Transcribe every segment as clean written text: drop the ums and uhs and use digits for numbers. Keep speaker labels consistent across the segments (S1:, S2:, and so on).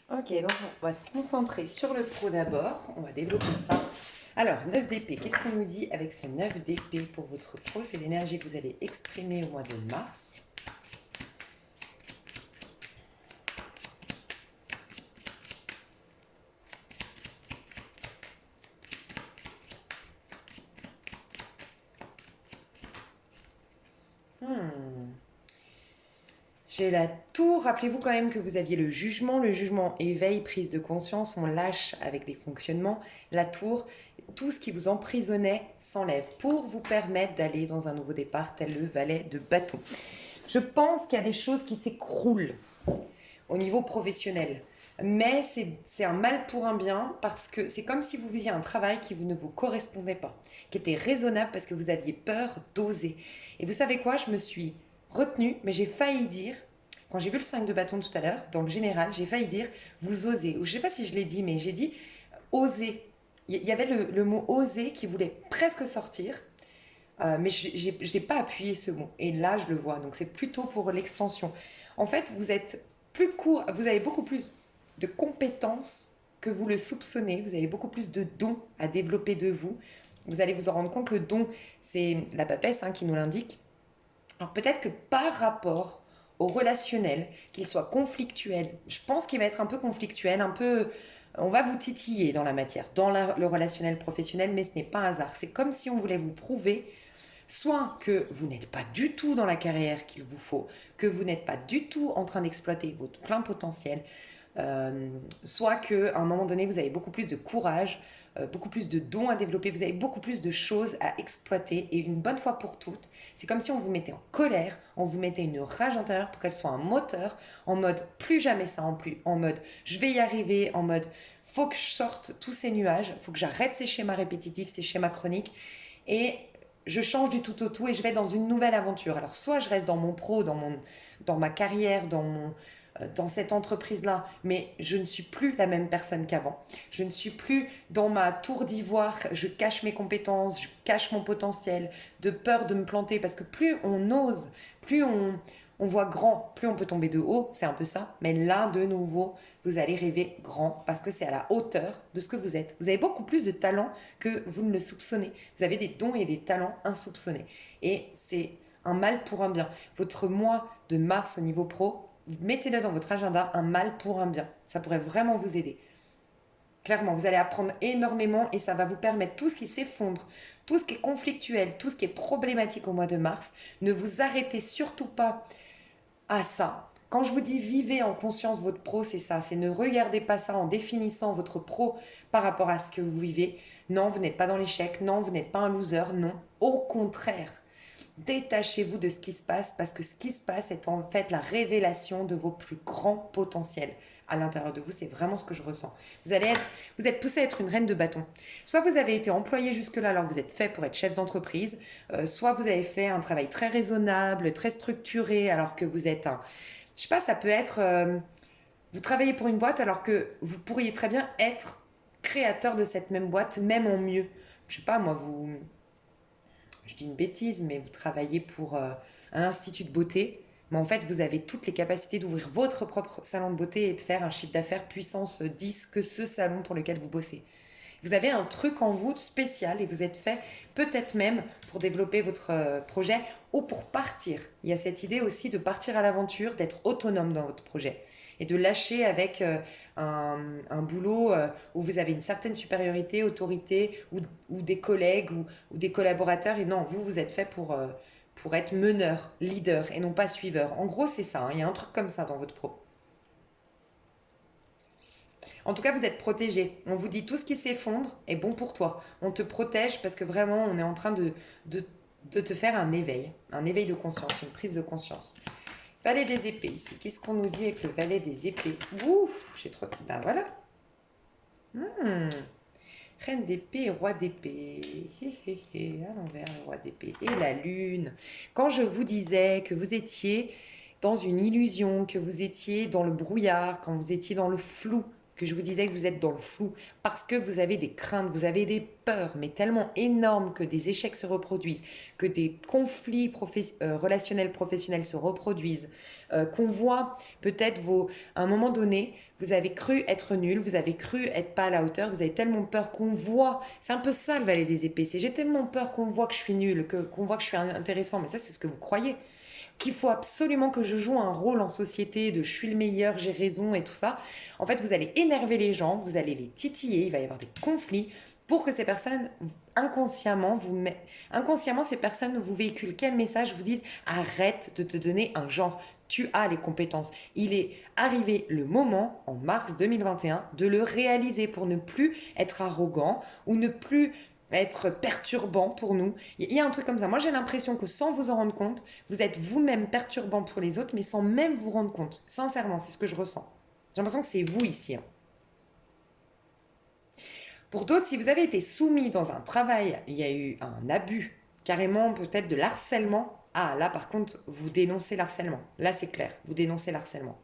S1: Ok, donc on va se concentrer sur le pro d'abord. On va développer ça. Alors, 9 d'épée, qu'est-ce qu'on nous dit avec ce 9 d'épée pour votre pro? C'est l'énergie que vous allez exprimer au mois de mars. J'ai la tour. Rappelez-vous quand même que vous aviez le jugement. Le jugement, éveil, prise de conscience. On lâche avec les fonctionnements. La tour, tout ce qui vous emprisonnait s'enlève pour vous permettre d'aller dans un nouveau départ, tel le valet de bâton. Je pense qu'il y a des choses qui s'écroulent au niveau professionnel. Mais c'est un mal pour un bien parce que c'est comme si vous faisiez un travail qui ne vous correspondait pas, qui était raisonnable parce que vous aviez peur d'oser. Et vous savez quoi? Je me suis retenue, mais j'ai failli dire, quand j'ai vu le 5 de bâton tout à l'heure, dans le général, j'ai failli dire vous osez. Ou je ne sais pas si je l'ai dit, mais j'ai dit oser. Il y avait le mot oser qui voulait presque sortir. Mais je n'ai pas appuyé ce mot. Et là, je le vois. Donc, c'est plutôt pour l'extension. En fait, vous êtes plus court, vous avez beaucoup plus de compétences que vous le soupçonnez. Vous avez beaucoup plus de dons à développer de vous. Vous allez vous en rendre compte. Le don, c'est la papesse qui nous l'indique. Alors, peut-être que par rapport au relationnel, qu'il soit conflictuel, je pense qu'il va être un peu conflictuel, un peu. On va vous titiller dans la matière, dans le relationnel professionnel, mais ce n'est pas un hasard. C'est comme si on voulait vous prouver soit que vous n'êtes pas du tout dans la carrière qu'il vous faut, que vous n'êtes pas du tout en train d'exploiter votre plein potentiel, euh, soit qu'à un moment donné, vous avez beaucoup plus de courage, beaucoup plus de dons à développer, vous avez beaucoup plus de choses à exploiter. Et une bonne fois pour toutes, c'est comme si on vous mettait en colère, on vous mettait une rage intérieure pour qu'elle soit un moteur, en mode plus jamais ça, en mode je vais y arriver, en mode faut que je sorte tous ces nuages, faut que j'arrête ces schémas répétitifs, ces schémas chroniques. Et je change du tout au tout et je vais dans une nouvelle aventure. Alors soit je reste dans mon pro, dans ma carrière, dans cette entreprise-là, mais je ne suis plus la même personne qu'avant. Je ne suis plus dans ma tour d'ivoire, je cache mes compétences, je cache mon potentiel, de peur de me planter, parce que plus on ose, plus on voit grand, plus on peut tomber de haut, c'est un peu ça. Mais là, de nouveau, vous allez rêver grand parce que c'est à la hauteur de ce que vous êtes. Vous avez beaucoup plus de talent que vous ne le soupçonnez. Vous avez des dons et des talents insoupçonnés. Et c'est un mal pour un bien. Votre mois de mars au niveau pro, mettez-le dans votre agenda, un mal pour un bien. Ça pourrait vraiment vous aider. Clairement, vous allez apprendre énormément et ça va vous permettre tout ce qui s'effondre, tout ce qui est conflictuel, tout ce qui est problématique au mois de mars. Ne vous arrêtez surtout pas à ça. Quand je vous dis vivez en conscience votre pro, c'est ça. C'est ne regardez pas ça en définissant votre pro par rapport à ce que vous vivez. Non, vous n'êtes pas dans l'échec. Non, vous n'êtes pas un loser. Non, au contraire. Détachez-vous de ce qui se passe parce que ce qui se passe est en fait la révélation de vos plus grands potentiels à l'intérieur de vous. C'est vraiment ce que je ressens. Vous êtes poussé à être une reine de bâton. Soit vous avez été employé jusque-là alors vous êtes fait pour être chef d'entreprise, soit vous avez fait un travail très raisonnable, très structuré alors que vous êtes un... Je sais pas, ça peut être... vous travaillez pour une boîte alors que vous pourriez très bien être créateur de cette même boîte, même en mieux. Je sais pas, moi, je dis une bêtise, mais vous travaillez pour un institut de beauté, mais en fait, vous avez toutes les capacités d'ouvrir votre propre salon de beauté et de faire un chiffre d'affaires puissance 10 que ce salon pour lequel vous bossez. Vous avez un truc en vous spécial et vous êtes fait peut-être même pour développer votre projet ou pour partir. Il y a cette idée aussi de partir à l'aventure, d'être autonome dans votre projet et de lâcher avec un boulot où vous avez une certaine supériorité, autorité ou des collègues ou des collaborateurs. Et non, vous êtes fait pour être meneur, leader et non pas suiveur. En gros, c'est ça. Il y a un truc comme ça dans votre pro. En tout cas, vous êtes protégé. On vous dit tout ce qui s'effondre est bon pour toi. On te protège parce que vraiment, on est en train de, de te faire un éveil de conscience, une prise de conscience. Valet des épées ici. Qu'est-ce qu'on nous dit avec le valet des épées? Ouf, j'ai trop... Ben voilà. Hmm. Reine d'épée et roi d'épée. Hé, hé, hé. À l'envers, le roi d'épée. Et la lune. Quand je vous disais que vous étiez dans une illusion, que vous étiez dans le brouillard, quand vous étiez dans le flou que je vous disais que vous êtes dans le flou, parce que vous avez des craintes, vous avez des peurs, mais tellement énormes que des échecs se reproduisent, que des conflits relationnels, professionnels se reproduisent, qu'on voit peut-être à un moment donné, vous avez cru être nul, vous avez cru être pas à la hauteur, vous avez tellement peur qu'on voit, c'est un peu ça le valet des épées, c'est j'ai tellement peur qu'on voit que je suis nul, qu'on voit que je suis intéressant, mais ça c'est ce que vous croyez qu'il faut absolument que je joue un rôle en société de je suis le meilleur, j'ai raison et tout ça. En fait, vous allez énerver les gens, vous allez les titiller, il va y avoir des conflits pour que ces personnes, inconsciemment, ces personnes vous véhiculent quel message, vous disent arrête de te donner un genre. Tu as les compétences. Il est arrivé le moment, en mars 2021, de le réaliser pour ne plus être arrogant ou ne plus être perturbant pour nous. Il y a un truc comme ça. Moi, j'ai l'impression que sans vous en rendre compte, vous êtes vous-même perturbant pour les autres, mais sans même vous rendre compte. Sincèrement, c'est ce que je ressens. J'ai l'impression que c'est vous ici. Hein. Pour d'autres, si vous avez été soumis dans un travail, il y a eu un abus, carrément peut-être de l'harcèlement. Ah, là par contre, vous dénoncez l'harcèlement. Là, c'est clair, vous dénoncez l'harcèlement.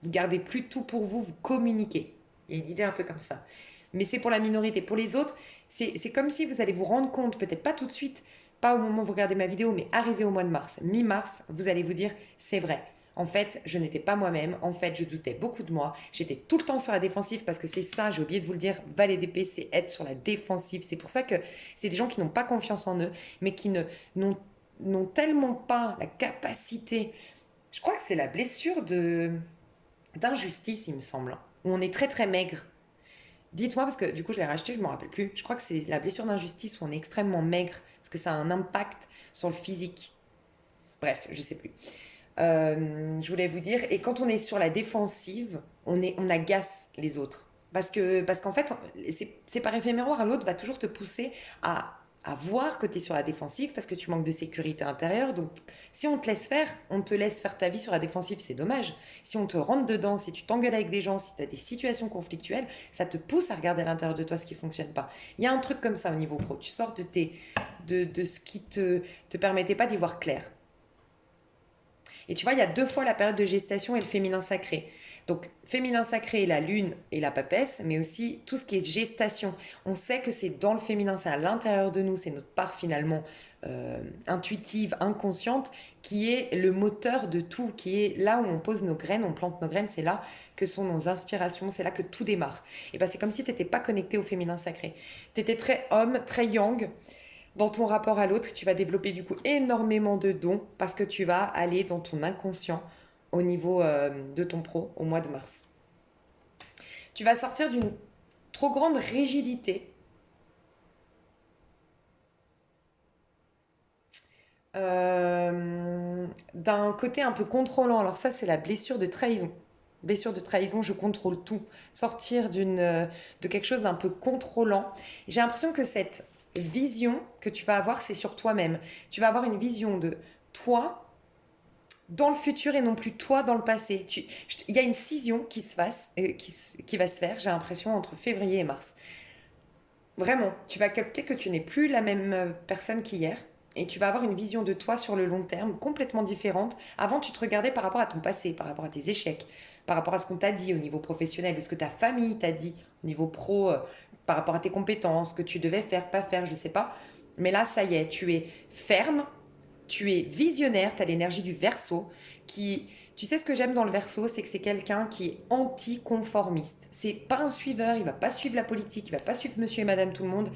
S1: Vous gardez plus tout pour vous, vous communiquez. Il y a une idée un peu comme ça. Mais c'est pour la minorité. Pour les autres, c'est comme si vous allez vous rendre compte, peut-être pas tout de suite, pas au moment où vous regardez ma vidéo, mais arrivé au mois de mars, mi-mars, vous allez vous dire, c'est vrai. En fait, je n'étais pas moi-même. En fait, je doutais beaucoup de moi. J'étais tout le temps sur la défensive parce que c'est ça, j'ai oublié de vous le dire, valet d'épée, c'est être sur la défensive. C'est pour ça que c'est des gens qui n'ont pas confiance en eux, mais qui n'ont tellement pas la capacité. Je crois que c'est la blessure d'injustice, il me semble, hein, où on est très très maigre. Dites-moi, parce que du coup je l'ai racheté, je ne me rappelle plus. Je crois que c'est la blessure d'injustice où on est extrêmement maigre, parce que ça a un impact sur le physique. Bref, je ne sais plus. Je voulais vous dire, et quand on est sur la défensive, on agace les autres. Parce qu'en fait, c'est par effet miroir, l'autre va toujours te pousser à voir que tu es sur la défensive parce que tu manques de sécurité intérieure. Donc, si on te laisse faire, on te laisse faire ta vie sur la défensive, c'est dommage. Si on te rentre dedans, si tu t'engueules avec des gens, si tu as des situations conflictuelles, ça te pousse à regarder à l'intérieur de toi ce qui ne fonctionne pas. Il y a un truc comme ça au niveau pro. Tu sors de ce qui te permettait pas d'y voir clair. Et tu vois, il y a 2 fois la période de gestation et le féminin sacré. Donc, féminin sacré, la lune et la papesse, mais aussi tout ce qui est gestation. On sait que c'est dans le féminin, c'est à l'intérieur de nous, c'est notre part finalement intuitive, inconsciente, qui est le moteur de tout, qui est là où on pose nos graines, on plante nos graines, c'est là que sont nos inspirations, c'est là que tout démarre. Et bien, c'est comme si tu n'étais pas connecté au féminin sacré. Tu étais très homme, très yang, dans ton rapport à l'autre, tu vas développer du coup énormément de dons parce que tu vas aller dans ton inconscient au niveau de ton pro au mois de mars. Tu vas sortir d'une trop grande rigidité. D'un côté un peu contrôlant. Alors ça, c'est la blessure de trahison. Blessure de trahison, je contrôle tout. Sortir de quelque chose d'un peu contrôlant. J'ai l'impression que cette vision que tu vas avoir, c'est sur toi-même. Tu vas avoir une vision de toi dans le futur et non plus toi dans le passé. Il y a une scission qui va se faire, j'ai l'impression, entre février et mars. Vraiment, tu vas capter que tu n'es plus la même personne qu'hier et tu vas avoir une vision de toi sur le long terme complètement différente. Avant, tu te regardais par rapport à ton passé, par rapport à tes échecs, par rapport à ce qu'on t'a dit au niveau professionnel, ou ce que ta famille t'a dit au niveau pro, par rapport à tes compétences, ce que tu devais faire, pas faire, je sais pas. Mais là, ça y est, tu es ferme, tu es visionnaire, tu as l'énergie du Verseau qui... Tu sais ce que j'aime dans le Verseau, c'est que c'est quelqu'un qui est anticonformiste. C'est pas un suiveur, il va pas suivre la politique, il va pas suivre monsieur et madame tout le monde.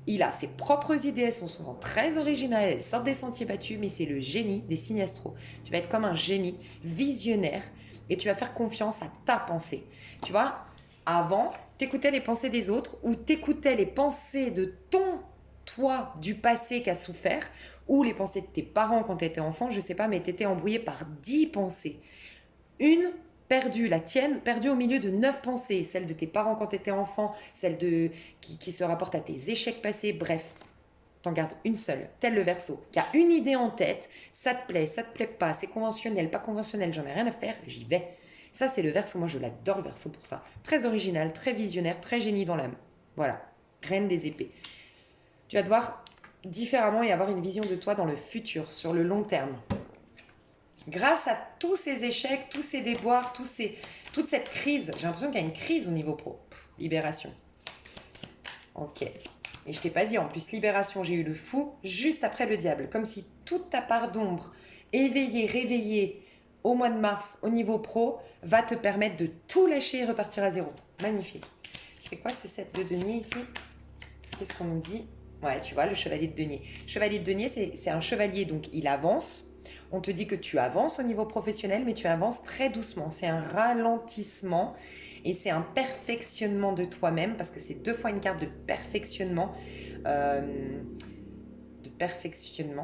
S1: Il a ses propres idées, elles sont souvent très originales, elles sortent des sentiers battus, mais c'est le génie des signes astro. Tu vas être comme un génie visionnaire et tu vas faire confiance à ta pensée. Tu vois, avant, t'écoutais les pensées des autres ou t'écoutais les pensées de ton toi du passé qui a souffert ou les pensées de tes parents quand tu étais enfant, je sais pas, mais tu étais embrouillé par 10 pensées. Une perdue, la tienne, perdue au milieu de 9 pensées, celle de tes parents quand tu étais enfant, celle qui se rapporte à tes échecs passés, bref. T'en gardes une seule, tel le Verseau, qui a une idée en tête, ça te plaît pas, c'est conventionnel, pas conventionnel, j'en ai rien à faire, j'y vais. Ça, c'est le Verseau, moi je l'adore le Verseau pour ça. Très original, très visionnaire, très génie dans l'âme. Voilà, reine des épées. Tu vas devoir différemment et avoir une vision de toi dans le futur, sur le long terme. Grâce à tous ces échecs, tous ces déboires, toute cette crise, j'ai l'impression qu'il y a une crise au niveau pro. Libération. Ok. Et je t'ai pas dit, en plus, libération, j'ai eu le fou juste après le diable. Comme si toute ta part d'ombre, éveillée, réveillée au mois de mars au niveau pro, va te permettre de tout lâcher et repartir à zéro. Magnifique. C'est quoi ce 7 de denier ici? Qu'est-ce qu'on nous dit? Ouais, tu vois, le chevalier de denier. Chevalier de denier, c'est un chevalier, donc il avance. On te dit que tu avances au niveau professionnel, mais tu avances très doucement. C'est un ralentissement et c'est un perfectionnement de toi-même, parce que c'est 2 fois une carte de perfectionnement.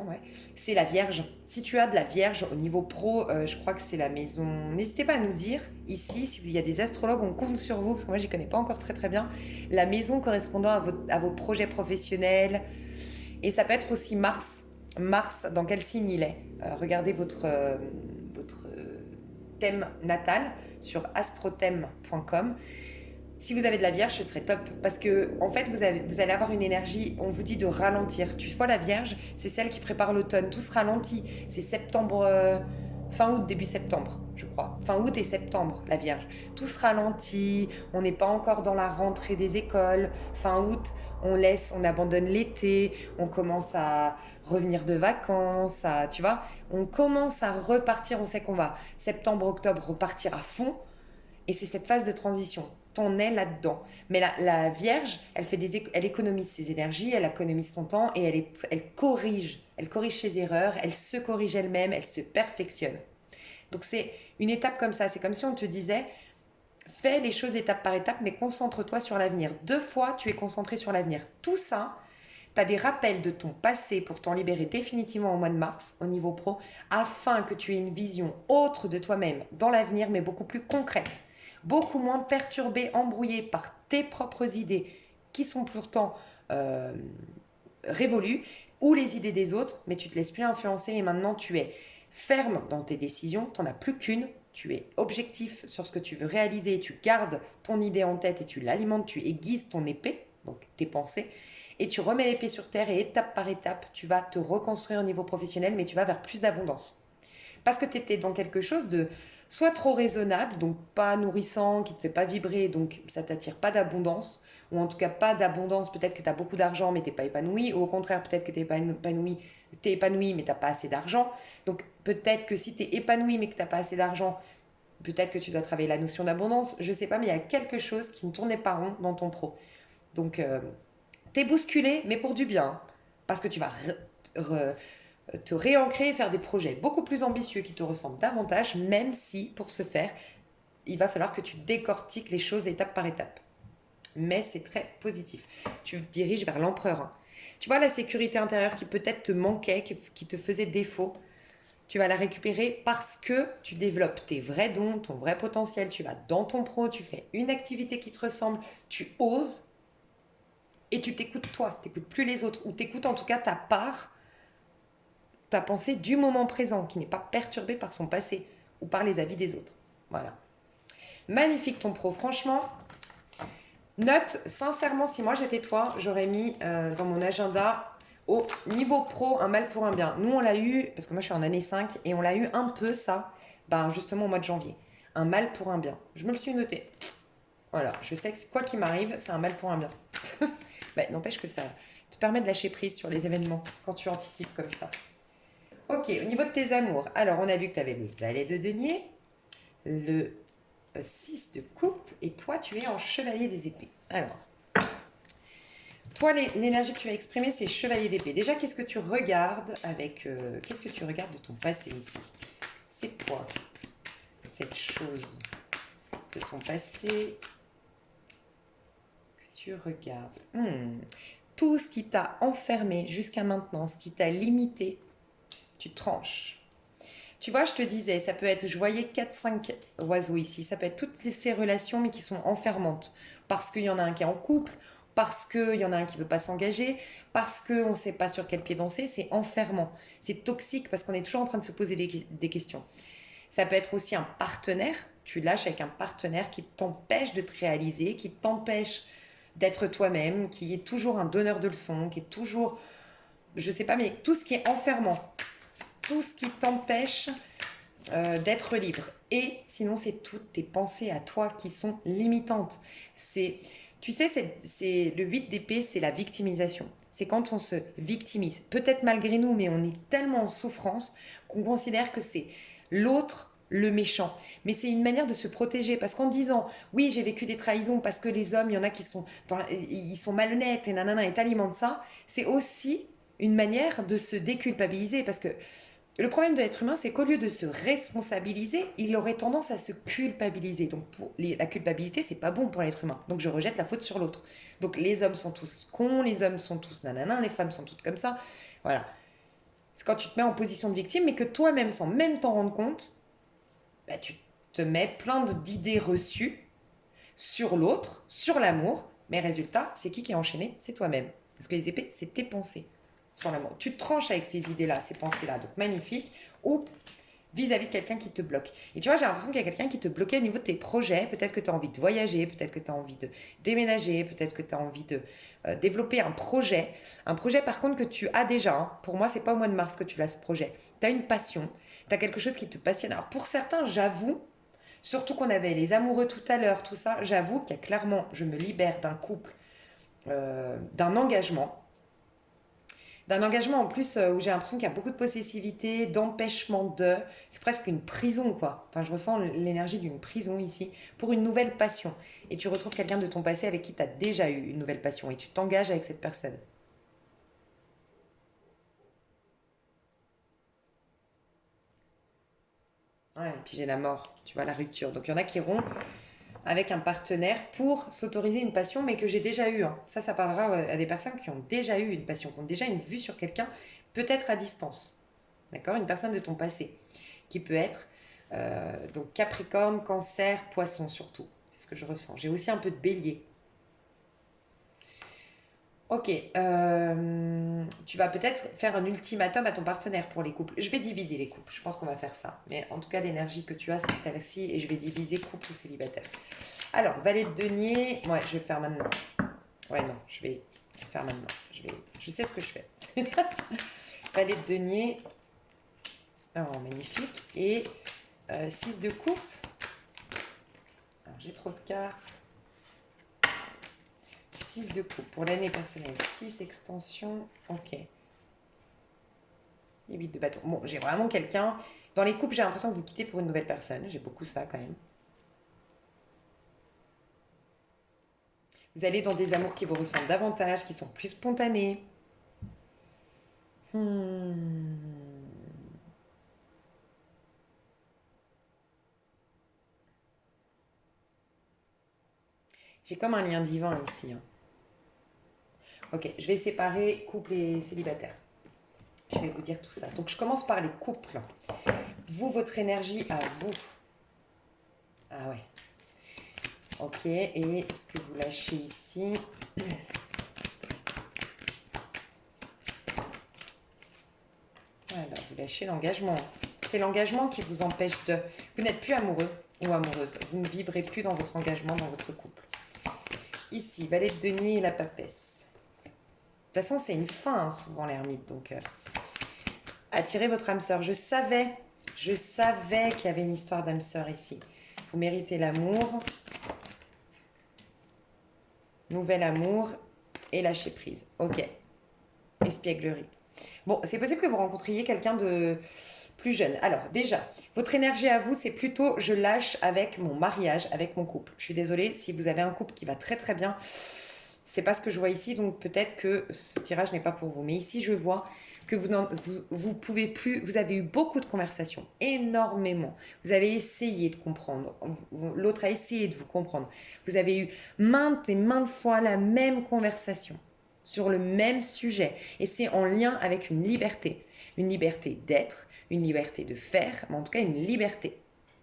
S1: Ouais. C'est la Vierge. Si tu as de la Vierge au niveau pro, je crois que c'est la maison. N'hésitez pas à nous dire ici, s'il y a des astrologues, on compte sur vous, parce que moi, je n'y connais pas encore très très bien. La maison correspondant à vos projets professionnels. Et ça peut être aussi Mars. Mars, dans quel signe il est? Regardez votre thème natal sur astrothème.com. Si vous avez de la Vierge, ce serait top. Parce que, en fait, vous allez avoir une énergie, on vous dit de ralentir. Tu vois, la Vierge, c'est celle qui prépare l'automne. Tout se ralentit. C'est septembre, fin août, début septembre, je crois. Fin août et septembre, la Vierge. Tout se ralentit. On n'est pas encore dans la rentrée des écoles. Fin août, on abandonne l'été. On commence à revenir de vacances. Tu vois, on commence à repartir. On sait qu'on va, septembre, octobre, repartir à fond. Et c'est cette phase de transition. T'en es là-dedans. Mais la Vierge, elle économise ses énergies, elle économise son temps et elle corrige. Elle corrige ses erreurs, elle se corrige elle-même, elle se perfectionne. Donc c'est une étape comme ça. C'est comme si on te disait, fais les choses étape par étape, mais concentre-toi sur l'avenir. 2 fois, tu es concentré sur l'avenir. Tout ça, tu as des rappels de ton passé pour t'en libérer définitivement au mois de mars, au niveau pro, afin que tu aies une vision autre de toi-même dans l'avenir, mais beaucoup plus concrète. Beaucoup moins perturbée, embrouillée par tes propres idées qui sont pourtant révolues, ou les idées des autres, mais tu te laisses plus influencer et maintenant tu es ferme dans tes décisions, tu n'en as plus qu'une, tu es objectif sur ce que tu veux réaliser, tu gardes ton idée en tête et tu l'alimentes, tu aiguises ton épée, donc tes pensées, et tu remets l'épée sur terre et étape par étape, tu vas te reconstruire au niveau professionnel, mais tu vas vers plus d'abondance. Parce que tu étais dans quelque chose de soit trop raisonnable, donc pas nourrissant, qui ne te fait pas vibrer, donc ça t'attire pas d'abondance, ou en tout cas pas d'abondance, peut-être que tu as beaucoup d'argent mais tu n'es pas épanoui, ou au contraire peut-être que tu es épanoui mais tu n'as pas assez d'argent. Donc peut-être que si tu es épanoui mais que tu n'as pas assez d'argent, peut-être que tu dois travailler la notion d'abondance, je sais pas, mais il y a quelque chose qui ne tournait pas rond dans ton pro. Donc t'es bousculé, mais pour du bien, parce que tu vas te réancrer et faire des projets beaucoup plus ambitieux qui te ressemblent davantage, même si pour ce faire, il va falloir que tu décortiques les choses étape par étape. Mais c'est très positif. Tu te diriges vers l'empereur. Hein. Tu vois la sécurité intérieure qui peut-être te manquait, qui te faisait défaut. Tu vas la récupérer parce que tu développes tes vrais dons, ton vrai potentiel. Tu vas dans ton pro, tu fais une activité qui te ressemble, tu oses et tu t'écoutes toi. Tu n'écoutes plus les autres ou tu écoutes en tout cas ta part, ta pensée du moment présent qui n'est pas perturbée par son passé ou par les avis des autres. Voilà. Magnifique ton pro. Franchement, note, sincèrement, si moi j'étais toi, j'aurais mis dans mon agenda au niveau pro un mal pour un bien. Nous, on l'a eu, parce que moi je suis en année 5, et on l'a eu un peu ça, ben, justement au mois de janvier. Un mal pour un bien. Je me le suis noté. Voilà, je sais que quoi qu'il m'arrive, c'est un mal pour un bien. Ben, n'empêche que ça te permet de lâcher prise sur les événements quand tu anticipes comme ça. Ok, au niveau de tes amours, alors on a vu que tu avais le valet de denier, le 6 de coupe, et toi tu es en chevalier des épées. Alors, toi l'énergie que tu as exprimée, c'est chevalier d'épée. Déjà, qu'est-ce que tu regardes qu'est-ce que tu regardes de ton passé ici? C'est quoi cette chose de ton passé que tu regardes? Tout ce qui t'a enfermé jusqu'à maintenant, ce qui t'a limité, tu tranches. Tu vois, je te disais, ça peut être, je voyais 4-5 oiseaux ici, ça peut être toutes ces relations mais qui sont enfermantes. Parce qu'il y en a un qui est en couple, parce qu'il y en a un qui ne veut pas s'engager, parce qu'on ne sait pas sur quel pied danser, c'est enfermant. C'est toxique parce qu'on est toujours en train de se poser des questions. Ça peut être aussi un partenaire, tu lâches avec un partenaire qui t'empêche de te réaliser, qui t'empêche d'être toi-même, qui est toujours un donneur de leçons, qui est toujours, je sais pas, mais tout ce qui est enfermant, tout ce qui t'empêche d'être libre. Et sinon, c'est toutes tes pensées à toi qui sont limitantes. C'est, tu sais, c'est le 8 d'épée, c'est la victimisation. C'est quand on se victimise. Peut-être malgré nous, mais on est tellement en souffrance qu'on considère que c'est l'autre le méchant. Mais c'est une manière de se protéger. Parce qu'en disant, oui, j'ai vécu des trahisons parce que les hommes, il y en a qui sont, ils sont malhonnêtes et nanana, et t'alimentent ça, c'est aussi une manière de se déculpabiliser. Parce que le problème de l'être humain, c'est qu'au lieu de se responsabiliser, il aurait tendance à se culpabiliser. Donc la culpabilité, c'est pas bon pour l'être humain. Donc je rejette la faute sur l'autre. Donc les hommes sont tous cons, les hommes sont tous nanana, les femmes sont toutes comme ça. Voilà. C'est quand tu te mets en position de victime, mais que toi-même, sans même t'en rendre compte, bah, tu te mets plein d'idées reçues sur l'autre, sur l'amour. Mais résultat, c'est qui est enchaîné? C'est toi-même. Parce que les épées, c'est tes pensées sur l'amour. Tu te tranches avec ces idées-là, ces pensées-là, donc magnifique. Ou vis-à-vis de quelqu'un qui te bloque. Et tu vois, j'ai l'impression qu'il y a quelqu'un qui te bloquait au niveau de tes projets. Peut-être que tu as envie de voyager, peut-être que tu as envie de déménager, peut-être que tu as envie de développer un projet. Un projet, par contre, que tu as déjà. Hein. Pour moi, c'est pas au mois de mars que tu l'as, ce projet. Tu as une passion, tu as quelque chose qui te passionne. Alors, pour certains, j'avoue, surtout qu'on avait les amoureux tout à l'heure, tout ça, j'avoue qu'il y a clairement, je me libère d'un couple, d'un engagement. D'un engagement en plus où j'ai l'impression qu'il y a beaucoup de possessivité, d'empêchement de... C'est presque une prison, quoi. Enfin, je ressens l'énergie d'une prison ici pour une nouvelle passion. Et tu retrouves quelqu'un de ton passé avec qui tu as déjà eu une nouvelle passion et tu t'engages avec cette personne. Ouais, et puis j'ai la mort, tu vois, la rupture. Donc il y en a qui rompent avec un partenaire pour s'autoriser une passion, mais que j'ai déjà eu. Hein. Ça parlera à des personnes qui ont déjà eu une passion, qui ont déjà une vue sur quelqu'un, peut-être à distance. D'accord. Une personne de ton passé, qui peut être donc Capricorne, Cancer, Poisson surtout. C'est ce que je ressens. J'ai aussi un peu de Bélier. Ok, tu vas peut-être faire un ultimatum à ton partenaire pour les couples. Je vais diviser les couples, je pense qu'on va faire ça. Mais en tout cas, l'énergie que tu as, c'est celle-ci et je vais diviser couple ou célibataire. Alors, valet de denier, ouais, je vais le faire maintenant. Ouais, non, je vais le faire maintenant. Je sais ce que je fais. Valet de denier, oh, magnifique. Et 6 de coupe. Alors, j'ai trop de cartes. 6 de coupe pour l'année personnelle. 6 extensions, ok. Et 8 de bâton. Bon, j'ai vraiment quelqu'un... Dans les couples, j'ai l'impression que vous quittez pour une nouvelle personne. J'ai beaucoup ça quand même. Vous allez dans des amours qui vous ressemblent davantage, qui sont plus spontanés. Hmm. J'ai comme un lien divin ici. Hein. Ok, je vais séparer couple et célibataire. Je vais vous dire tout ça. Donc, je commence par les couples. Vous, votre énergie à vous. Ah ouais. Ok, et ce que vous lâchez ici. Alors, vous lâchez l'engagement. C'est l'engagement qui vous empêche de... Vous n'êtes plus amoureux ou amoureuse. Vous ne vibrez plus dans votre engagement, dans votre couple. Ici, valet de denier et la papesse. De toute façon, c'est une fin, hein, souvent l'ermite. Donc, attirez votre âme sœur. Je savais qu'il y avait une histoire d'âme sœur ici. Vous méritez l'amour. Nouvel amour et lâcher prise. Ok. Espièglerie. Bon, c'est possible que vous rencontriez quelqu'un de plus jeune. Alors, déjà, votre énergie à vous, c'est plutôt je lâche avec mon mariage, avec mon couple. Je suis désolée, si vous avez un couple qui va très très bien, c'est pas ce que je vois ici, donc peut-être que ce tirage n'est pas pour vous. Mais ici, je vois que vous pouvez plus, vous avez eu beaucoup de conversations, énormément. Vous avez essayé de comprendre, l'autre a essayé de vous comprendre. Vous avez eu maintes et maintes fois la même conversation sur le même sujet. Et c'est en lien avec une liberté. Une liberté d'être, une liberté de faire, mais en tout cas une liberté.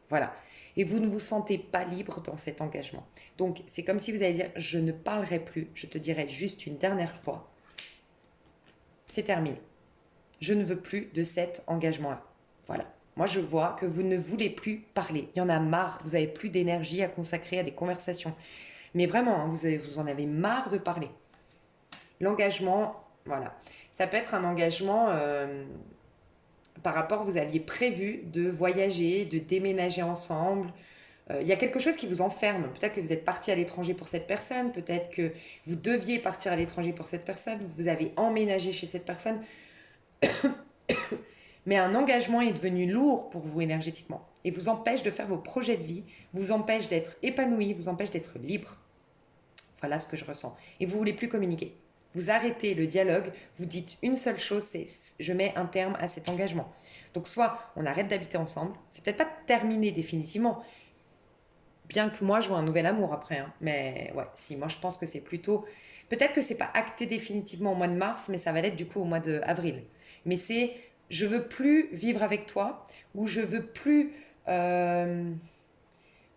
S1: Voilà. Et vous ne vous sentez pas libre dans cet engagement. Donc c'est comme si vous alliez dire, je ne parlerai plus, je te dirai juste une dernière fois. C'est terminé. Je ne veux plus de cet engagement-là. Voilà. Moi, je vois que vous ne voulez plus parler. Il y en a marre. Vous n'avez plus d'énergie à consacrer à des conversations. Mais vraiment, hein, vous en avez marre de parler. L'engagement, voilà. Ça peut être un engagement par rapport, vous aviez prévu de voyager, de déménager ensemble. Il y a quelque chose qui vous enferme. Peut-être que vous êtes parti à l'étranger pour cette personne, peut-être que vous deviez partir à l'étranger pour cette personne, vous avez emménagé chez cette personne, mais un engagement est devenu lourd pour vous énergétiquement et vous empêche de faire vos projets de vie, vous empêche d'être épanoui, vous empêche d'être libre. Voilà ce que je ressens. Et vous voulez plus communiquer. Vous arrêtez le dialogue, vous dites une seule chose, c'est je mets un terme à cet engagement. Donc soit on arrête d'habiter ensemble, c'est peut-être pas terminé définitivement, bien que moi je vois un nouvel amour après, hein. Mais ouais, si, moi je pense que c'est plutôt, peut-être que c'est pas acté définitivement au mois de mars, mais ça va l'être du coup au mois d'avril. Mais c'est je veux plus vivre avec toi, ou je veux plus euh,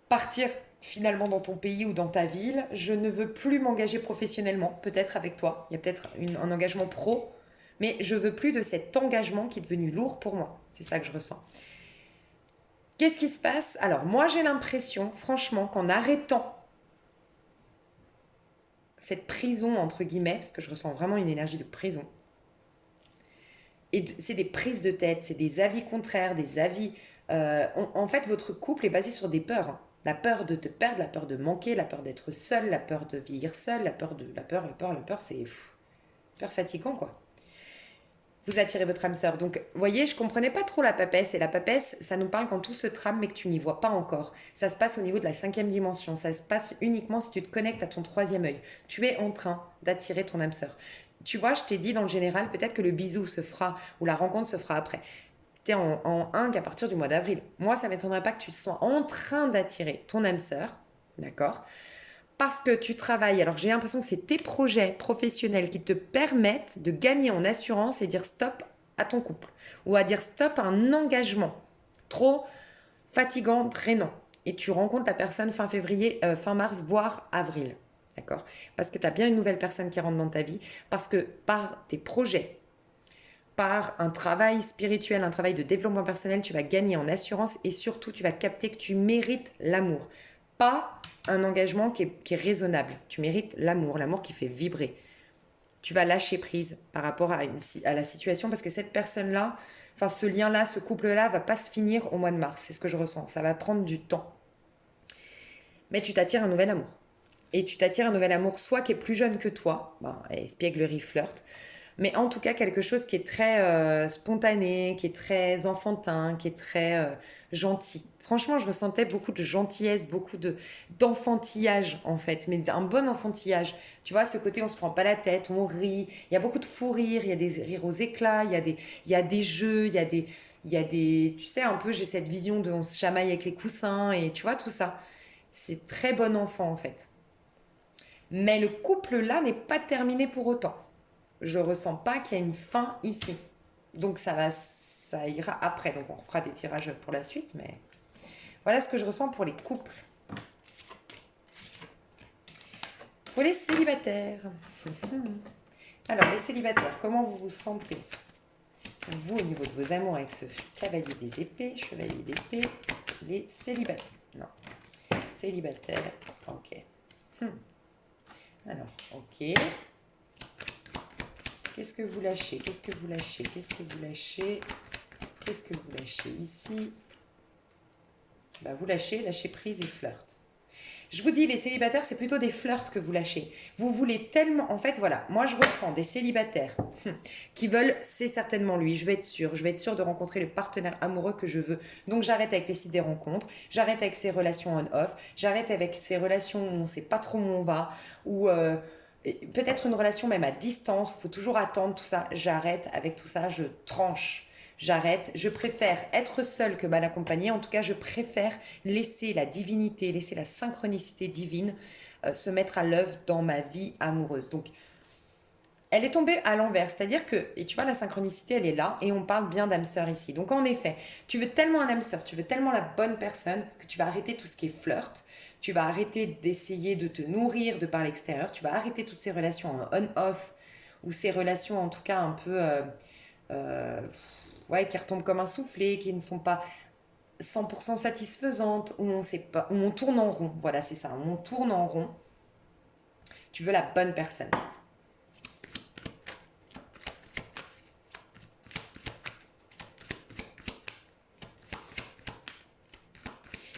S1: partir finalement dans ton pays ou dans ta ville. Je ne veux plus m'engager professionnellement, peut-être avec toi. Il y a peut-être un engagement pro, mais je veux plus de cet engagement qui est devenu lourd pour moi. C'est ça que je ressens. Qu'est-ce qui se passe? Alors moi j'ai l'impression, franchement, qu'en arrêtant cette prison, entre guillemets, parce que je ressens vraiment une énergie de prison, et c'est des prises de tête, c'est des avis contraires, des avis... en fait, votre couple est basé sur des peurs, hein. La peur de te perdre, la peur de manquer, la peur d'être seul, la peur de vieillir seul, la peur de... La peur, c'est hyper fatigant, quoi. Vous attirez votre âme sœur. Donc, vous voyez, je comprenais pas trop la papesse. Et la papesse, ça nous parle quand tout se trame, mais que tu n'y vois pas encore. Ça se passe au niveau de la 5e dimension. Ça se passe uniquement si tu te connectes à ton 3e œil. Tu es en train d'attirer ton âme sœur. Tu vois, je t'ai dit dans le général, peut-être que le bisou se fera ou la rencontre se fera après. Tu es en 1 qu'à partir du mois d'avril. Moi, ça ne m'étonnerait pas que tu sois en train d'attirer ton âme sœur. D'accord? Parce que tu travailles. Alors j'ai l'impression que c'est tes projets professionnels qui te permettent de gagner en assurance et dire stop à ton couple ou à dire stop à un engagement trop fatigant, drainant. Et tu rencontres la personne fin février, fin mars, voire avril. D'accord? Parce que tu as bien une nouvelle personne qui rentre dans ta vie, parce que par tes projets, par un travail spirituel, un travail de développement personnel, tu vas gagner en assurance et surtout tu vas capter que tu mérites l'amour. Pas un engagement qui est raisonnable. Tu mérites l'amour, l'amour qui fait vibrer. Tu vas lâcher prise par rapport à la situation parce que cette personne-là, enfin ce lien-là, ce couple-là va pas se finir au mois de mars. C'est ce que je ressens. Ça va prendre du temps. Mais tu t'attires un nouvel amour. Et tu t'attires un nouvel amour soit qui est plus jeune que toi, ben, espièglerie flirte, mais en tout cas quelque chose qui est très spontané, qui est très enfantin, qui est très gentil. Franchement, je ressentais beaucoup de gentillesse, beaucoup d'enfantillage en fait, mais un bon enfantillage. Tu vois, ce côté on se prend pas la tête, on rit, il y a beaucoup de fou rire, il y a des rires aux éclats, il y a des jeux, il y a des, tu sais, un peu j'ai cette vision de on se chamaille avec les coussins et tu vois tout ça. C'est très bon enfant en fait. Mais le couple là n'est pas terminé pour autant. Je ressens pas qu'il y a une fin ici. Donc ça ira après. Donc on fera des tirages pour la suite, mais voilà ce que je ressens pour les couples. Pour les célibataires. Alors les célibataires, comment vous vous sentez? Vous au niveau de vos amours avec ce cavalier des épées, chevalier d'épée, les célibataires. Non, célibataires. Ok. Alors, ok. Qu'est-ce que vous lâchez? Qu'est-ce que vous lâchez? Qu'est-ce que vous lâchez? Qu'est-ce que vous lâchez ici? Bah, vous lâchez prise et flirt. Je vous dis, les célibataires, c'est plutôt des flirts que vous lâchez. Vous voulez tellement... En fait, voilà, moi je ressens des célibataires qui veulent, c'est certainement lui, je vais être sûre de rencontrer le partenaire amoureux que je veux. Donc j'arrête avec les sites des rencontres, j'arrête avec ces relations on-off, j'arrête avec ces relations où on ne sait pas trop où on va, ou peut-être une relation même à distance, il faut toujours attendre tout ça. J'arrête avec tout ça, je tranche. J'arrête, je préfère être seule que mal accompagnée. En tout cas, je préfère laisser la divinité, laisser la synchronicité divine se mettre à l'œuvre dans ma vie amoureuse. Donc, elle est tombée à l'envers, c'est-à-dire que, et tu vois, la synchronicité, elle est là, et on parle bien d'âme sœur ici. Donc, en effet, tu veux tellement un âme sœur, tu veux tellement la bonne personne que tu vas arrêter tout ce qui est flirt, tu vas arrêter d'essayer de te nourrir de par l'extérieur, tu vas arrêter toutes ces relations en on-off, ou ces relations en tout cas un peu... euh, ouais, qui retombent comme un soufflé, qui ne sont pas 100% satisfaisantes, où on sait pas, où on tourne en rond. Voilà, c'est ça, où on tourne en rond. Tu veux la bonne personne.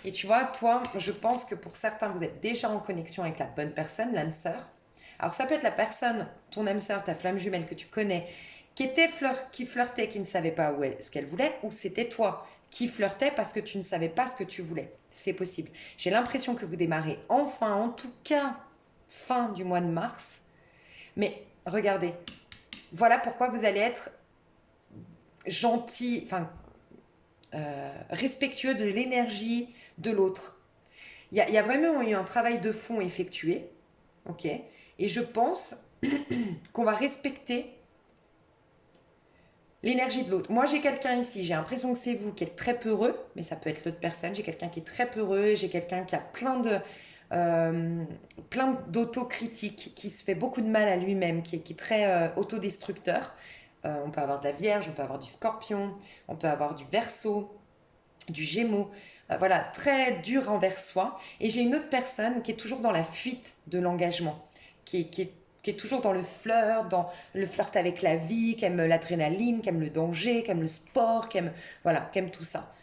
S1: Et tu vois, toi, je pense que pour certains, vous êtes déjà en connexion avec la bonne personne, l'âme sœur. Alors ça peut être la personne, ton âme sœur, ta flamme jumelle que tu connais, qui flirtait, qui ne savait pas ce qu'elle voulait, ou c'était toi qui flirtais parce que tu ne savais pas ce que tu voulais. C'est possible. J'ai l'impression que vous démarrez enfin, en tout cas, fin du mois de mars. Mais regardez, voilà pourquoi vous allez être gentil, enfin respectueux de l'énergie de l'autre. Il y a vraiment eu un travail de fond effectué, ok. Et je pense qu'on va respecter l'énergie de l'autre. Moi, j'ai quelqu'un ici, j'ai l'impression que c'est vous qui êtes très peureux, mais ça peut être l'autre personne. J'ai quelqu'un qui est très peureux, j'ai quelqu'un qui a euh, plein d'autocritique, qui se fait beaucoup de mal à lui-même, qui est très autodestructeur. On peut avoir de la Vierge, on peut avoir du Scorpion, on peut avoir du Verseau, du Gémeaux. Voilà, très dur envers soi. Et j'ai une autre personne qui est toujours dans la fuite de l'engagement, qui est toujours dans le flirt avec la vie, qui aime l'adrénaline, qui aime le danger, qui aime le sport, voilà, qui aime tout ça.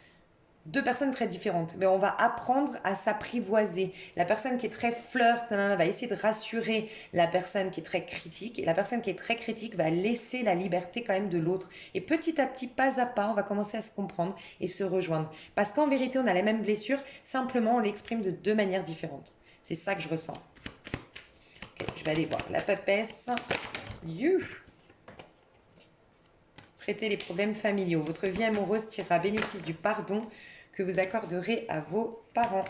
S1: Deux personnes très différentes, mais on va apprendre à s'apprivoiser. La personne qui est très flirt va essayer de rassurer la personne qui est très critique, et la personne qui est très critique va laisser la liberté quand même de l'autre. Et petit à petit, pas à pas, on va commencer à se comprendre et se rejoindre. Parce qu'en vérité, on a la même blessure, simplement on l'exprime de deux manières différentes. C'est ça que je ressens. Ok, je vais aller voir la papesse. You. Traiter les problèmes familiaux. Votre vie amoureuse tirera bénéfice du pardon que vous accorderez à vos parents.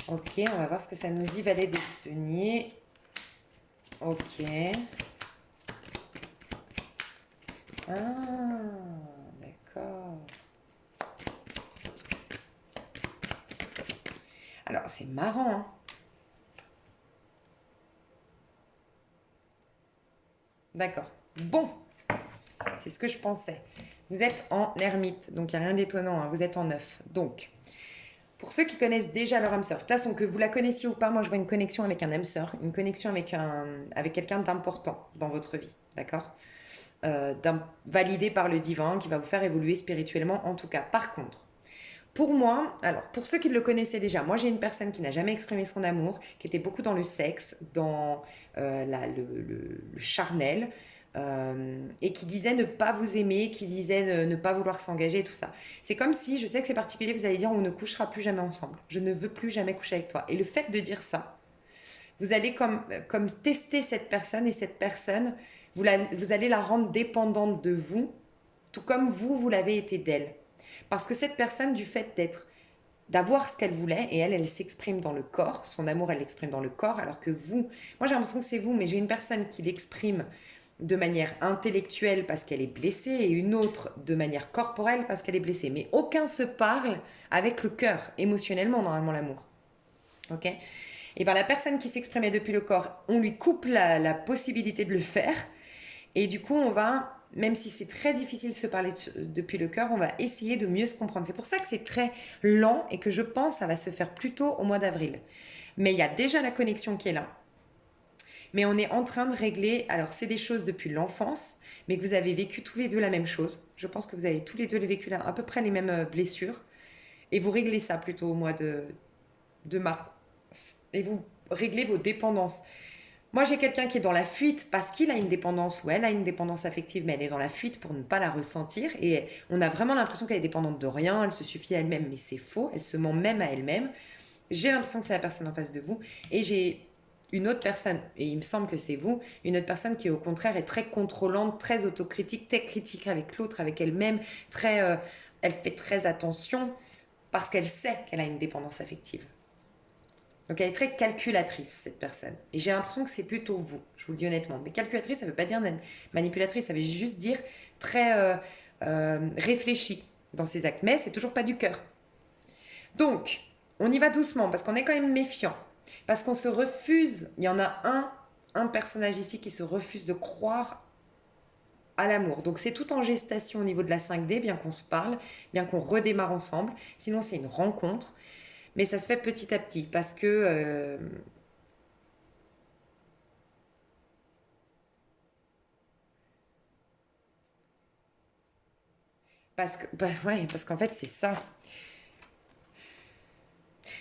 S1: Ok, on va voir ce que ça nous dit, valet des deniers. Ok. Ah, d'accord. Alors, c'est marrant, hein. D'accord. Bon, c'est ce que je pensais. Vous êtes en ermite, donc il n'y a rien d'étonnant, hein. Vous êtes en neuf. Donc, pour ceux qui connaissent déjà leur âme sœur, de toute façon, que vous la connaissiez ou pas, moi je vois une connexion avec un âme sœur, une connexion avec quelqu'un d'important dans votre vie, d'accord. Validé par le divin, qui va vous faire évoluer spirituellement en tout cas. Par contre, pour moi, alors pour ceux qui le connaissaient déjà, moi j'ai une personne qui n'a jamais exprimé son amour, qui était beaucoup dans le sexe, dans le charnel, et qui disait ne pas vous aimer, qui disait ne pas vouloir s'engager et tout ça. C'est comme si, je sais que c'est particulier, vous allez dire on ne couchera plus jamais ensemble, je ne veux plus jamais coucher avec toi. Et le fait de dire ça, vous allez comme tester cette personne, et cette personne, vous allez la rendre dépendante de vous, tout comme vous l'avez été d'elle. Parce que cette personne, du fait d'avoir ce qu'elle voulait, et elle s'exprime dans le corps, son amour, elle l'exprime dans le corps, alors que vous, moi j'ai l'impression que c'est vous, mais j'ai une personne qui l'exprime de manière intellectuelle parce qu'elle est blessée, et une autre de manière corporelle parce qu'elle est blessée. Mais aucun se parle avec le cœur, émotionnellement, normalement, l'amour. Ok. Et bien la personne qui s'exprimait depuis le corps, on lui coupe la possibilité de le faire. Et du coup, on va, même si c'est très difficile de se parler depuis le cœur, on va essayer de mieux se comprendre. C'est pour ça que c'est très lent, et que je pense que ça va se faire plutôt au mois d'avril. Mais il y a déjà la connexion qui est là. Mais on est en train de régler, alors c'est des choses depuis l'enfance, mais que vous avez vécu tous les deux la même chose. Je pense que vous avez tous les deux vécu là, à peu près les mêmes blessures. Et vous réglez ça plutôt au mois de mars. Et vous réglez vos dépendances. Moi, j'ai quelqu'un qui est dans la fuite parce qu'il a une dépendance, ou elle a une dépendance affective, mais elle est dans la fuite pour ne pas la ressentir. Et on a vraiment l'impression qu'elle est dépendante de rien, elle se suffit à elle-même, mais c'est faux, elle se ment même à elle-même. J'ai l'impression que c'est la personne en face de vous. Et j'ai une autre personne, et il me semble que c'est vous, une autre personne qui au contraire est très contrôlante, très autocritique, très critique avec l'autre, avec elle-même, elle fait très attention parce qu'elle sait qu'elle a une dépendance affective. Donc elle est très calculatrice, cette personne. Et j'ai l'impression que c'est plutôt vous, je vous le dis honnêtement. Mais calculatrice, ça ne veut pas dire manipulatrice, ça veut juste dire très réfléchie dans ses actes. Mais c'est toujours pas du cœur. Donc, on y va doucement, parce qu'on est quand même méfiant. Parce qu'on se refuse, il y en a un personnage ici qui se refuse de croire à l'amour. Donc c'est tout en gestation au niveau de la 5D, bien qu'on se parle, bien qu'on redémarre ensemble. Sinon, c'est une rencontre. Mais ça se fait petit à petit, parce qu'en fait, c'est ça.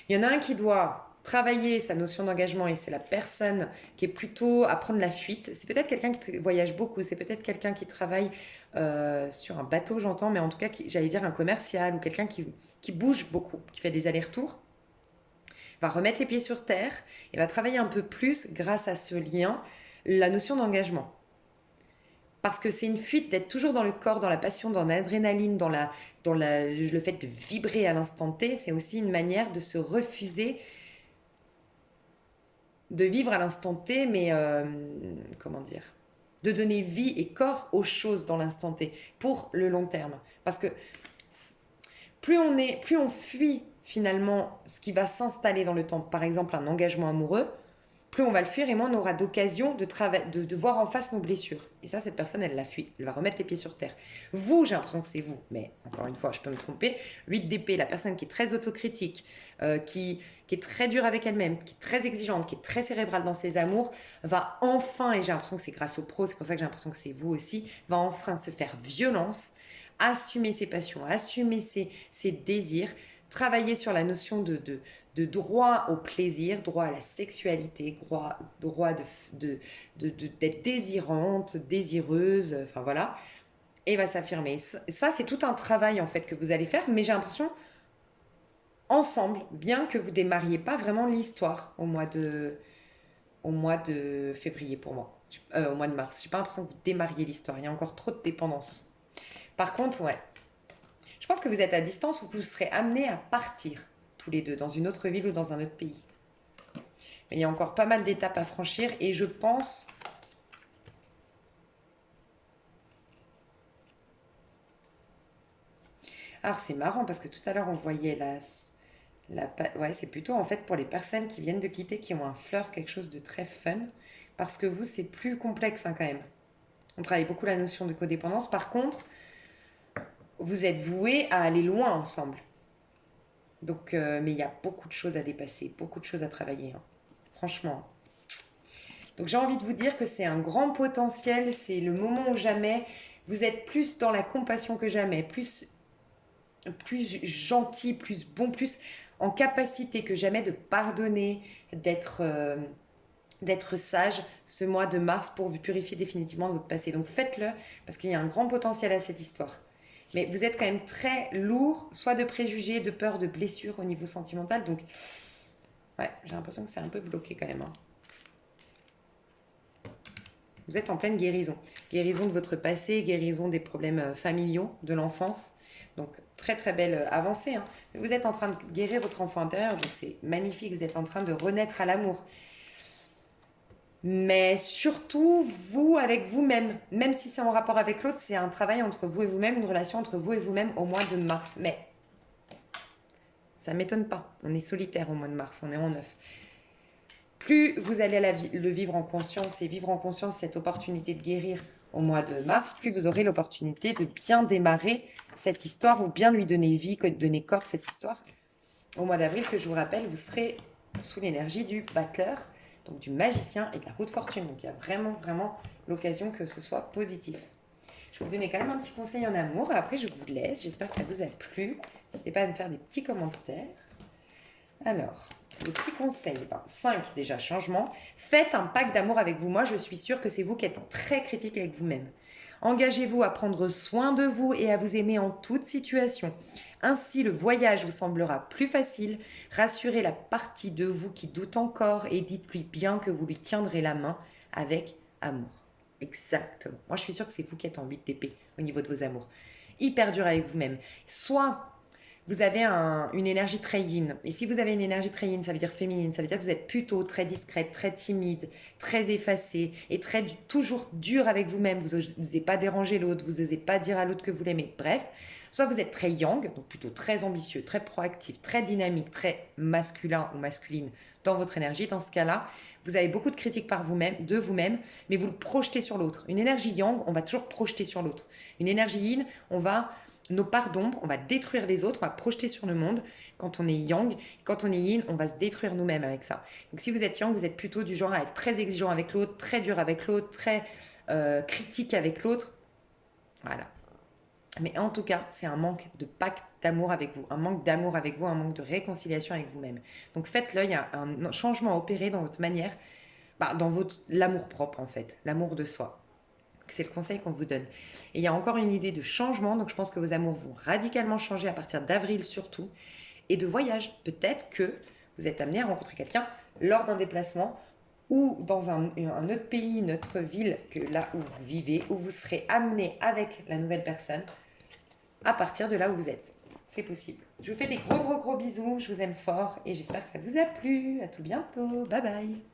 S1: Il y en a un qui doit travailler sa notion d'engagement et c'est la personne qui est plutôt à prendre la fuite. C'est peut-être quelqu'un qui voyage beaucoup, c'est peut-être quelqu'un qui travaille sur un bateau, j'entends, mais en tout cas, j'allais dire un commercial ou quelqu'un qui bouge beaucoup, qui fait des allers-retours, va remettre les pieds sur terre et va travailler un peu plus grâce à ce lien, la notion d'engagement. Parce que c'est une fuite d'être toujours dans le corps, dans la passion, dans l'adrénaline, le fait de vibrer à l'instant T. C'est aussi une manière de se refuser de vivre à l'instant T, mais comment dire, de donner vie et corps aux choses dans l'instant T pour le long terme. Parce que plus on fuit finalement ce qui va s'installer dans le temps, par exemple un engagement amoureux, plus on va le fuir et moins on aura d'occasion de voir en face nos blessures. Et ça, cette personne, elle la fuit. Elle va remettre les pieds sur terre. Vous, j'ai l'impression que c'est vous, mais encore une fois, je peux me tromper. 8 d'épée, la personne qui est très autocritique, qui est très dure avec elle-même, qui est très exigeante, qui est très cérébrale dans ses amours, va enfin, et j'ai l'impression que c'est grâce au pro, c'est pour ça que j'ai l'impression que c'est vous aussi, va enfin se faire violence, assumer ses passions, assumer ses désirs, travailler sur la notion de droit au plaisir, droit à la sexualité, droit d'être désirante, désireuse, enfin voilà, et va s'affirmer. Ça, c'est tout un travail en fait que vous allez faire, mais j'ai l'impression, ensemble, bien que vous démarriez pas vraiment l'histoire au mois de février pour moi, au mois de mars. J'ai pas l'impression que vous démarriez l'histoire, il y a encore trop de dépendance. Par contre, ouais, je pense que vous êtes à distance où vous serez amenés à partir tous les deux dans une autre ville ou dans un autre pays. Mais il y a encore pas mal d'étapes à franchir et je pense... Alors c'est marrant parce que tout à l'heure on voyait ouais, c'est plutôt en fait pour les personnes qui viennent de quitter, qui ont un flirt, quelque chose de très fun. Parce que vous, c'est plus complexe hein, quand même. On travaille beaucoup la notion de codépendance. Par contre, vous êtes voués à aller loin ensemble. Donc, mais il y a beaucoup de choses à dépasser, beaucoup de choses à travailler. Hein. Franchement. Donc j'ai envie de vous dire que c'est un grand potentiel, c'est le moment ou jamais. Vous êtes plus dans la compassion que jamais, plus gentil, plus bon, plus en capacité que jamais de pardonner, d'être sage ce mois de mars pour vous purifier définitivement de votre passé. Donc faites-le parce qu'il y a un grand potentiel à cette histoire. Mais vous êtes quand même très lourd, soit de préjugés, de peur, de blessures au niveau sentimental. Donc, ouais, j'ai l'impression que c'est un peu bloqué quand même. Hein. Vous êtes en pleine guérison. Guérison de votre passé, guérison des problèmes familiaux de l'enfance. Donc, très très belle avancée. Hein. Vous êtes en train de guérir votre enfant intérieur, donc c'est magnifique. Vous êtes en train de renaître à l'amour. Mais surtout, vous avec vous-même. Même si c'est en rapport avec l'autre, c'est un travail entre vous et vous-même, une relation entre vous et vous-même au mois de mars. Mais ça ne m'étonne pas. On est solitaire au mois de mars, on est en neuf. Plus vous allez le vivre en conscience et vivre en conscience cette opportunité de guérir au mois de mars, plus vous aurez l'opportunité de bien démarrer cette histoire ou bien lui donner vie, donner corps à cette histoire. Au mois d'avril, que je vous rappelle, vous serez sous l'énergie du battleur, donc du magicien et de la roue de fortune. Donc il y a vraiment, vraiment l'occasion que ce soit positif. Je vais vous donner quand même un petit conseil en amour. Après, je vous laisse. J'espère que ça vous a plu. N'hésitez pas à me faire des petits commentaires. Alors, le petit conseil, 5 déjà, changement. Faites un pacte d'amour avec vous. Moi, je suis sûre que c'est vous qui êtes très critique avec vous-même. Engagez-vous à prendre soin de vous et à vous aimer en toute situation. Ainsi, le voyage vous semblera plus facile. Rassurez la partie de vous qui doute encore et dites-lui bien que vous lui tiendrez la main avec amour. Exactement. Moi, je suis sûre que c'est vous qui êtes en 8 d'épée au niveau de vos amours. Hyper dur avec vous-même. Soit vous avez une énergie très yin. Et si vous avez une énergie très yin, ça veut dire féminine, ça veut dire que vous êtes plutôt très discrète, très timide, très effacée et toujours dur avec vous-même. Vous n'osez pas déranger l'autre, vous n'osez pas dire à l'autre que vous l'aimez. Bref, soit vous êtes très yang, donc plutôt très ambitieux, très proactif, très dynamique, très masculin ou masculine dans votre énergie. Dans ce cas-là, vous avez beaucoup de critiques de vous-même, mais vous le projetez sur l'autre. Une énergie yang, on va toujours projeter sur l'autre. Une énergie yin, nos parts d'ombre, on va détruire les autres, on va projeter sur le monde. Quand on est yang, quand on est yin, on va se détruire nous-mêmes avec ça. Donc si vous êtes yang, vous êtes plutôt du genre à être très exigeant avec l'autre, très dur avec l'autre, très critique avec l'autre. Voilà. Mais en tout cas, c'est un manque de pacte d'amour avec vous, un manque d'amour avec vous, un manque de réconciliation avec vous-même. Donc faites-le, il y a un changement à opérer dans votre manière, dans votre l'amour propre en fait, l'amour de soi. C'est le conseil qu'on vous donne. Et il y a encore une idée de changement, donc je pense que vos amours vont radicalement changer à partir d'avril surtout, et de voyage. Peut-être que vous êtes amené à rencontrer quelqu'un lors d'un déplacement ou dans un autre pays, une autre ville que là où vous vivez, où vous serez amené avec la nouvelle personne à partir de là où vous êtes. C'est possible. Je vous fais des gros bisous, je vous aime fort et j'espère que ça vous a plu. À tout bientôt, bye bye.